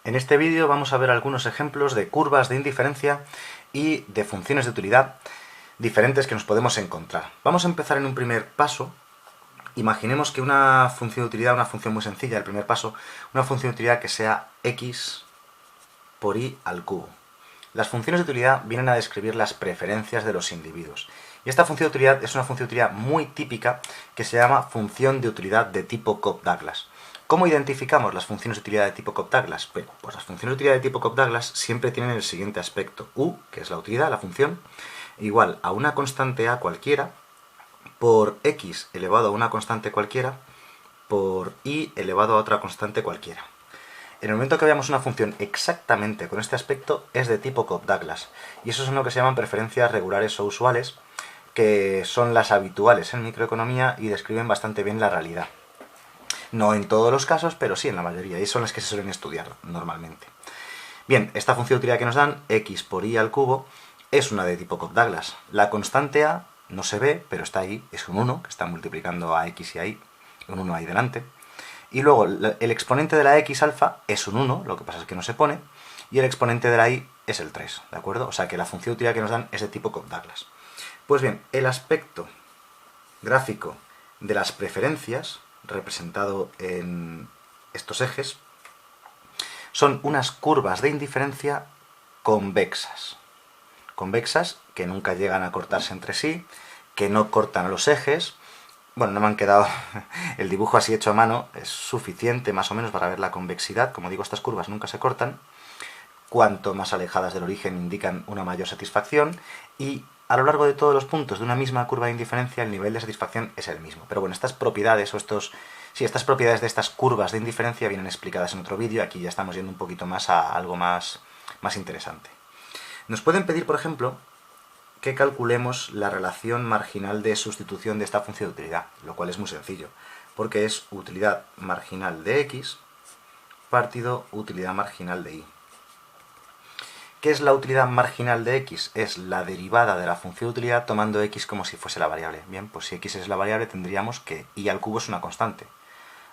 En este vídeo vamos a ver algunos ejemplos de curvas de indiferencia y de funciones de utilidad diferentes que nos podemos encontrar. Vamos a empezar en un primer paso. Imaginemos que una función de utilidad, una función muy sencilla, el primer paso, una función de utilidad que sea x por y al cubo. Las funciones de utilidad vienen a describir las preferencias de los individuos. Y esta función de utilidad es una función de utilidad muy típica que se llama función de utilidad de tipo Cobb-Douglas. ¿Cómo identificamos las funciones de utilidad de tipo Cobb-Douglas? Bueno, pues las funciones de utilidad de tipo Cobb-Douglas siempre tienen el siguiente aspecto. U, que es la utilidad, la función, igual a una constante a cualquiera por x elevado a una constante cualquiera por y elevado a otra constante cualquiera. En el momento que veamos una función exactamente con este aspecto, es de tipo Cobb-Douglas. Y eso son lo que se llaman preferencias regulares o usuales, que son las habituales en microeconomía y describen bastante bien la realidad. No en todos los casos, pero sí en la mayoría, y son las que se suelen estudiar normalmente. Bien, esta función de utilidad que nos dan, x por y al cubo, es una de tipo Cobb-Douglas. La constante a no se ve, pero está ahí, es un 1, que está multiplicando a x y a y, un 1 ahí delante. Y luego el exponente de la x alfa es un 1, lo que pasa es que no se pone, y el exponente de la y es el 3, ¿de acuerdo? O sea que la función de utilidad que nos dan es de tipo Cobb-Douglas. Pues bien, el aspecto gráfico de las preferencias, representado en estos ejes, son unas curvas de indiferencia convexas. Convexas que nunca llegan a cortarse entre sí, que no cortan los ejes. Bueno, no me han quedado... El dibujo así hecho a mano es suficiente más o menos para ver la convexidad. Como digo, estas curvas nunca se cortan. Cuanto más alejadas del origen indican una mayor satisfacción. Y a lo largo de todos los puntos de una misma curva de indiferencia el nivel de satisfacción es el mismo. Pero bueno, estas propiedades o estas propiedades de estas curvas de indiferencia vienen explicadas en otro vídeo. Aquí ya estamos yendo un poquito más a algo más interesante. Nos pueden pedir, por ejemplo, que calculemos la relación marginal de sustitución de esta función de utilidad, lo cual es muy sencillo, porque es utilidad marginal de x partido utilidad marginal de y. ¿Qué es la utilidad marginal de x? Es la derivada de la función de utilidad tomando x como si fuese la variable. Bien, pues si x es la variable tendríamos que y al cubo es una constante.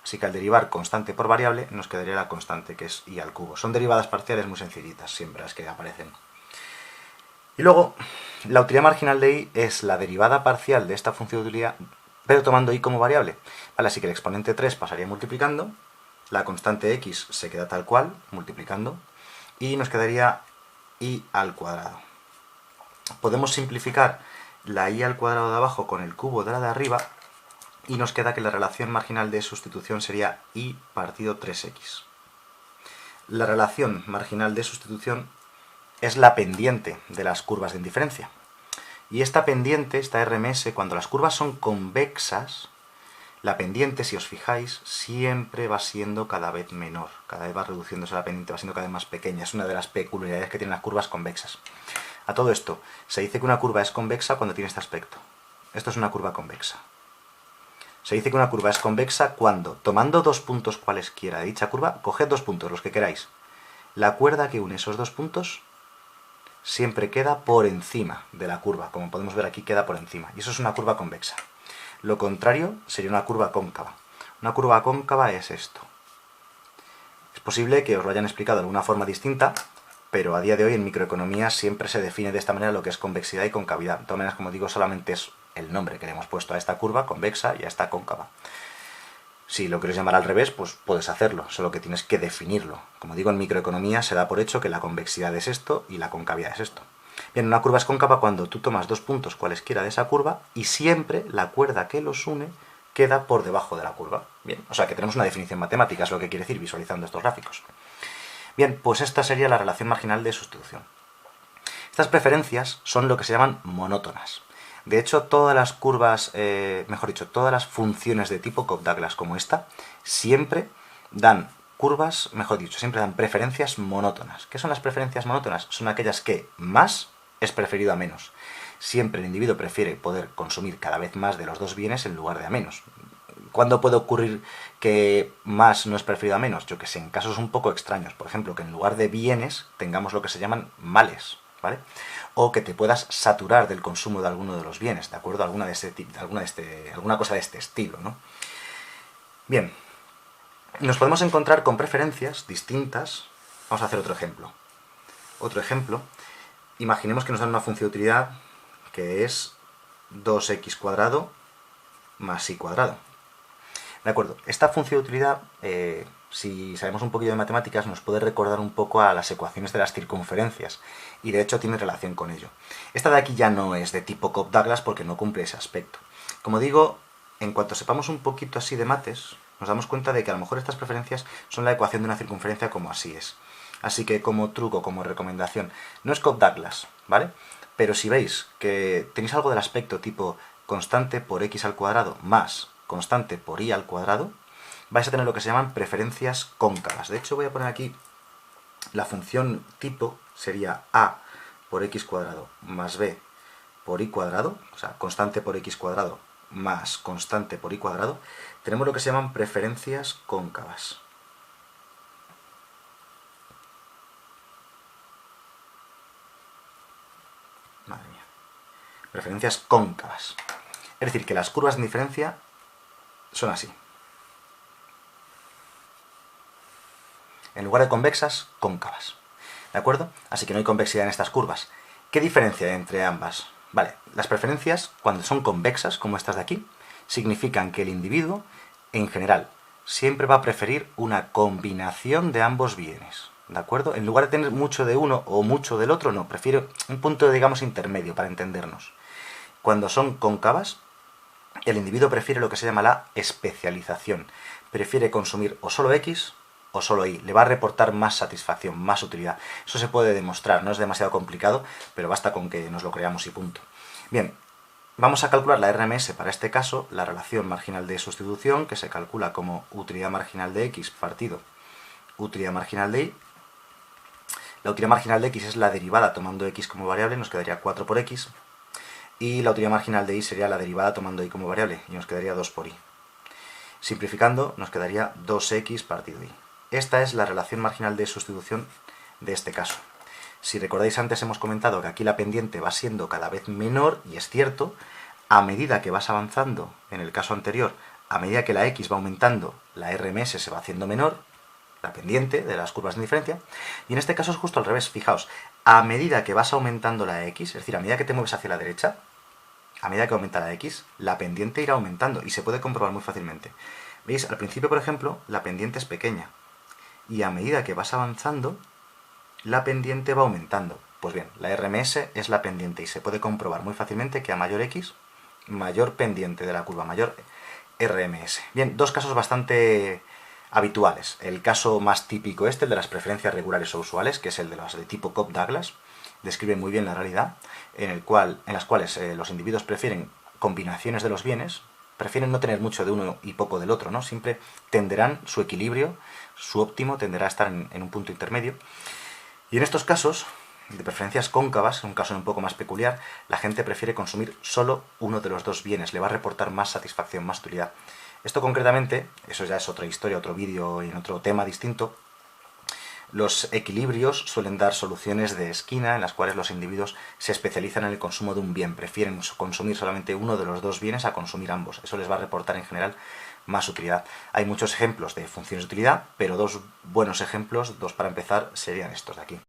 Así que al derivar constante por variable nos quedaría la constante, que es y al cubo. Son derivadas parciales muy sencillitas, siempre las que aparecen. Y luego, la utilidad marginal de y es la derivada parcial de esta función de utilidad, pero tomando y como variable. Vale, así que el exponente 3 pasaría multiplicando, la constante x se queda tal cual, multiplicando, y nos quedaría y al cuadrado. Podemos simplificar la y al cuadrado de abajo con el cubo de la de arriba, y nos queda que la relación marginal de sustitución sería y partido 3x. La relación marginal de sustitución es la pendiente de las curvas de indiferencia. Y esta pendiente, esta RMS, cuando las curvas son convexas, la pendiente, si os fijáis, siempre va siendo cada vez menor. Cada vez va reduciéndose la pendiente, va siendo cada vez más pequeña. Es una de las peculiaridades que tienen las curvas convexas. A todo esto, se dice que una curva es convexa cuando tiene este aspecto. Esto es una curva convexa. Se dice que una curva es convexa cuando, tomando dos puntos cualesquiera de dicha curva, coged dos puntos, los que queráis. La cuerda que une esos dos puntos siempre queda por encima de la curva. Como podemos ver aquí, queda por encima. Y eso es una curva convexa. Lo contrario sería una curva cóncava. Una curva cóncava es esto. Es posible que os lo hayan explicado de alguna forma distinta, pero a día de hoy en microeconomía siempre se define de esta manera lo que es convexidad y concavidad. De todas maneras, como digo, solamente es el nombre que le hemos puesto a esta curva convexa y a esta cóncava. Si lo quieres llamar al revés, pues puedes hacerlo, solo que tienes que definirlo. Como digo, en microeconomía se da por hecho que la convexidad es esto y la concavidad es esto. Bien, una curva es cóncava cuando tú tomas dos puntos cualesquiera de esa curva y siempre la cuerda que los une queda por debajo de la curva. Bien, o sea que tenemos una definición matemática, es lo que quiere decir visualizando estos gráficos. Bien, pues esta sería la relación marginal de sustitución. Estas preferencias son lo que se llaman monótonas. De hecho, todas las curvas, todas las funciones de tipo Cobb-Douglas como esta, siempre dan curvas, siempre dan preferencias monótonas. ¿Qué son las preferencias monótonas? Son aquellas que más es preferido a menos. Siempre el individuo prefiere poder consumir cada vez más de los dos bienes en lugar de a menos. ¿Cuándo puede ocurrir que más no es preferido a menos? Yo que sé, en casos un poco extraños. Por ejemplo, que en lugar de bienes tengamos lo que se llaman males, ¿vale? O que te puedas saturar del consumo de alguno de los bienes, ¿de acuerdo? Alguna cosa de este estilo, ¿no? Bien, nos podemos encontrar con preferencias distintas Vamos a hacer otro ejemplo. Otro ejemplo, imaginemos que nos dan una función de utilidad que es 2x² más y². De acuerdo, esta función de utilidad, si sabemos un poquillo de matemáticas, nos puede recordar un poco a las ecuaciones de las circunferencias, y de hecho tiene relación con ello. Esta de aquí ya no es de tipo Cobb-Douglas porque no cumple ese aspecto. Como digo, en cuanto sepamos un poquito así de mates, nos damos cuenta de que a lo mejor estas preferencias son la ecuación de una circunferencia como así es. Así que como truco, como recomendación, no es Cobb-Douglas, ¿vale? Pero si veis que tenéis algo del aspecto tipo constante por x² más constante por y², vais a tener lo que se llaman preferencias cóncavas. De hecho, voy a poner aquí la función tipo, sería a por x² más b por y², o sea, constante por x² más constante por y², tenemos lo que se llaman preferencias cóncavas. Madre mía. Preferencias cóncavas. Es decir, que las curvas de indiferencia son así. En lugar de convexas, cóncavas. ¿De acuerdo? Así que no hay convexidad en estas curvas. ¿Qué diferencia hay entre ambas? Vale, las preferencias, cuando son convexas, como estas de aquí, significan que el individuo, en general, siempre va a preferir una combinación de ambos bienes. ¿De acuerdo? En lugar de tener mucho de uno o mucho del otro, no, prefiero un punto, digamos, intermedio para entendernos. Cuando son cóncavas, el individuo prefiere lo que se llama la especialización. Prefiere consumir o solo X o solo Y. Le va a reportar más satisfacción, más utilidad. Eso se puede demostrar, no es demasiado complicado, pero basta con que nos lo creamos y punto. Bien, vamos a calcular la RMS para este caso, la relación marginal de sustitución, que se calcula como utilidad marginal de X partido utilidad marginal de Y. La utilidad marginal de X es la derivada tomando X como variable, nos quedaría 4 por X. Y la utilidad marginal de Y sería la derivada tomando Y como variable, y nos quedaría 2 por Y. Simplificando, nos quedaría 2x partido Y. Esta es la relación marginal de sustitución de este caso. Si recordáis, antes hemos comentado que aquí la pendiente va siendo cada vez menor, y es cierto, a medida que vas avanzando, en el caso anterior, a medida que la x va aumentando, la RMS se va haciendo menor, la pendiente de las curvas de indiferencia, y en este caso es justo al revés. Fijaos, a medida que vas aumentando la x, es decir, a medida que te mueves hacia la derecha, a medida que aumenta la x, la pendiente irá aumentando, y se puede comprobar muy fácilmente. ¿Veis? Al principio, por ejemplo, la pendiente es pequeña, y a medida que vas avanzando, la pendiente va aumentando. Pues bien, la RMS es la pendiente, y se puede comprobar muy fácilmente que a mayor x, mayor pendiente de la curva, mayor RMS. Bien, dos casos bastante habituales. El caso más típico el de las preferencias regulares o usuales, que es el de las de tipo Cobb-Douglas, describe muy bien la realidad, en las cuales los individuos prefieren combinaciones de los bienes, prefieren no tener mucho de uno y poco del otro, ¿no? Siempre tenderán su equilibrio, su óptimo tenderá a estar en un punto intermedio. Y en estos casos, de preferencias cóncavas, un caso un poco más peculiar, la gente prefiere consumir solo uno de los dos bienes, le va a reportar más satisfacción, más utilidad. Esto concretamente, eso ya es otra historia, otro vídeo y en otro tema distinto. Los equilibrios suelen dar soluciones de esquina en las cuales los individuos se especializan en el consumo de un bien, prefieren consumir solamente uno de los dos bienes a consumir ambos. Eso les va a reportar en general más utilidad. Hay muchos ejemplos de funciones de utilidad, pero dos buenos ejemplos, dos para empezar, serían estos de aquí.